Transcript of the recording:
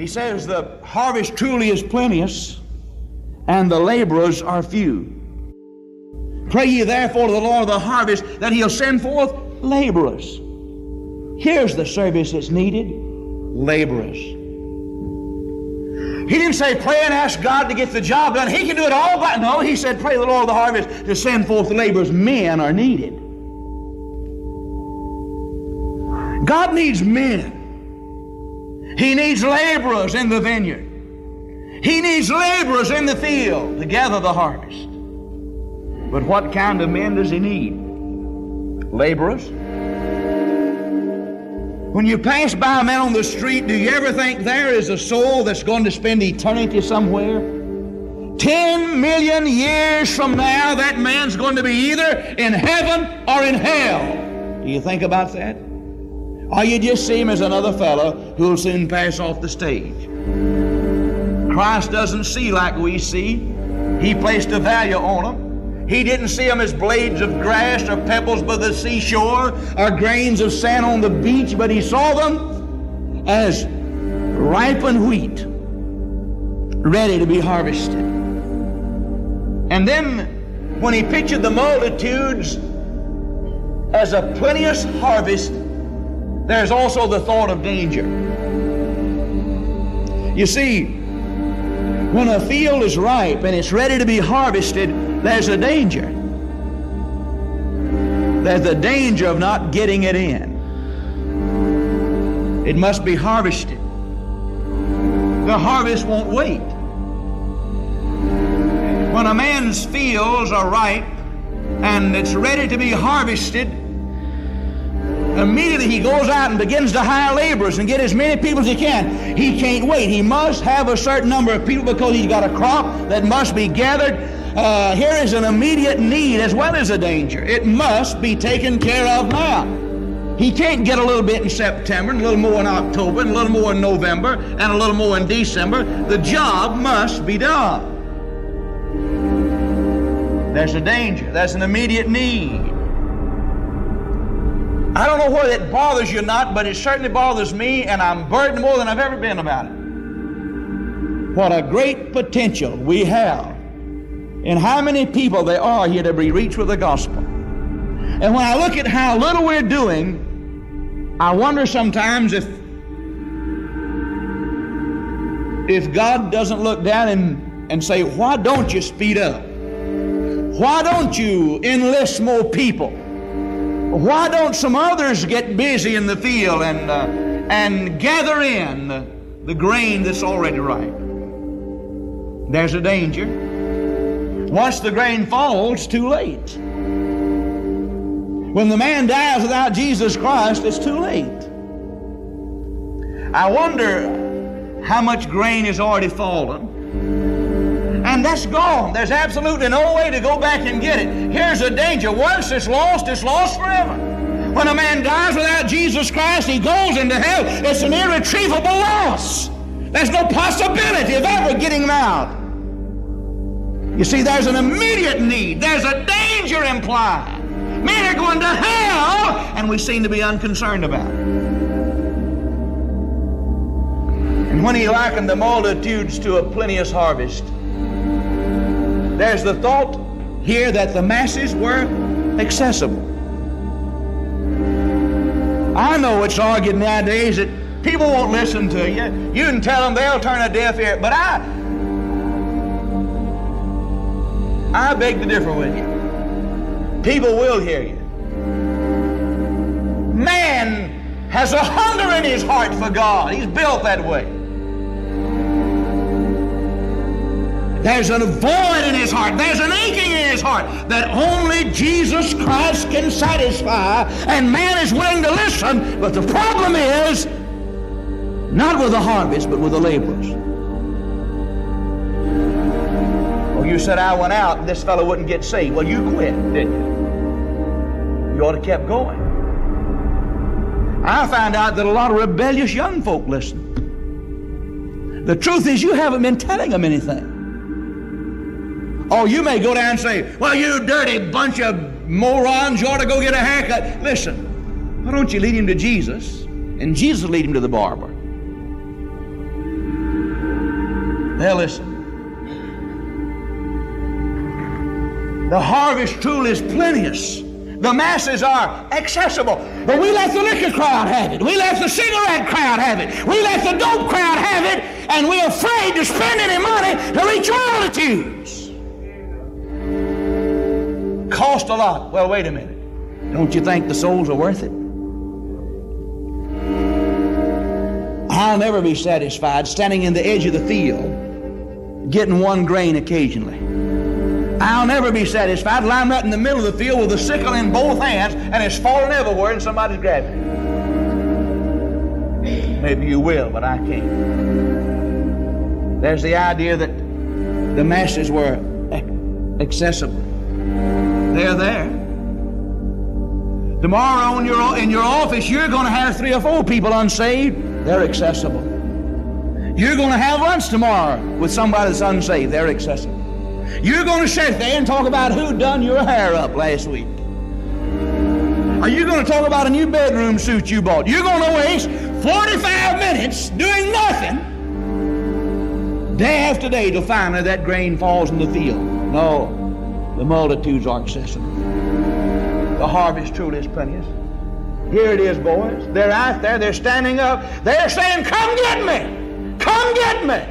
says, the harvest truly is plenteous, and the laborers are few. Pray ye therefore to the Lord of the harvest that He'll send forth laborers. Here's the service that's needed: laborers. He didn't say pray and ask God to get the job done. He can do it all by... No, He said pray the Lord of the harvest to send forth laborers. Men are needed. God needs men. He needs laborers in the vineyard. He needs laborers in the field to gather the harvest. But what kind of men does He need? Laborers. When you pass by a man on the street, do you ever think there is a soul that's going to spend eternity somewhere? 10 million years from now, that man's going to be either in heaven or in hell. Do you think about that? Or you just see him as another fellow who'll soon pass off the stage? Christ doesn't see like we see. He placed a value on them. He didn't see them as blades of grass or pebbles by the seashore or grains of sand on the beach, but He saw them as ripened wheat, ready to be harvested. And then when He pictured the multitudes as a plenteous harvest, there's also the thought of danger. You see, when a field is ripe and it's ready to be harvested, there's a danger. There's the danger of not getting it in. It must be harvested. The harvest won't wait. When a man's fields are ripe and it's ready to be harvested, immediately he goes out and begins to hire laborers and get as many people as he can. He can't wait. He must have a certain number of people because he's got a crop that must be gathered. Here is an immediate need as well as a danger. It must be taken care of now. He can't get a little bit in September, and a little more in October, and a little more in November, and a little more in December. The job must be done. There's a danger. There's an immediate need. I don't know whether it bothers you or not, but it certainly bothers me, and I'm burdened more than I've ever been about it. What a great potential we have in how many people there are here to be reached with the gospel. And when I look at how little we're doing, I wonder sometimes if God doesn't look down and say, why don't you speed up? Why don't you enlist more people? Why don't some others get busy in the field and gather in the grain that's already ripe? There's a danger. Once the grain falls, it's too late. When the man dies without Jesus Christ, it's too late. I wonder how much grain has already fallen, and that's gone. There's absolutely no way to go back and get it. Here's a danger. Once it's lost forever. When a man dies without Jesus Christ, he goes into hell. It's an irretrievable loss. There's no possibility of ever getting him out. You see, there's an immediate need. There's a danger implied. Men are going to hell, and we seem to be unconcerned about it. And when He likened the multitudes to a plenteous harvest, there's the thought here that the masses were accessible. I know it's argued nowadays that people won't listen to you. You can tell them, they'll turn a deaf ear. But I beg to differ with you. People will hear you. Man has a hunger in his heart for God. He's built that way. There's a void in his heart. There's an aching in his heart that only Jesus Christ can satisfy, and man is willing to listen. But the problem is not with the harvest, but with the laborers. Oh, you said I went out and this fellow wouldn't get saved. Well, you quit, didn't you? You ought to have kept going. I found out that a lot of rebellious young folk listen. The truth is, you haven't been telling them anything. Oh, you may go down and say, well, you dirty bunch of morons, you ought to go get a haircut. Listen, why don't you lead him to Jesus, and Jesus lead him to the barber? They'll listen. The harvest truly is plenteous. The masses are accessible. But we let the liquor crowd have it. We let the cigarette crowd have it. We let the dope crowd have it. And we're afraid to spend any money to reach multitudes. Cost a lot. Well, wait a minute. Don't you think the souls are worth it? I'll never be satisfied standing in the edge of the field, getting one grain occasionally. I'll never be satisfied till I'm right in the middle of the field with a sickle in both hands and it's falling everywhere and somebody's grabbing it. Maybe you will, but I can't. There's the idea that the masses were accessible. They're there. Tomorrow in your office, you're going to have 3 or 4 people unsaved. They're accessible. You're going to have lunch tomorrow with somebody that's unsaved. They're accessible. You're going to sit there and talk about who done your hair up last week. Are you going to talk about a new bedroom suit you bought? You're going to waste 45 minutes doing nothing day after day till finally that grain falls in the field. No, the multitudes are accessible. The harvest truly is plenteous. Here it is, boys. They're out there. They're standing up. They're saying, come get me. Come get me.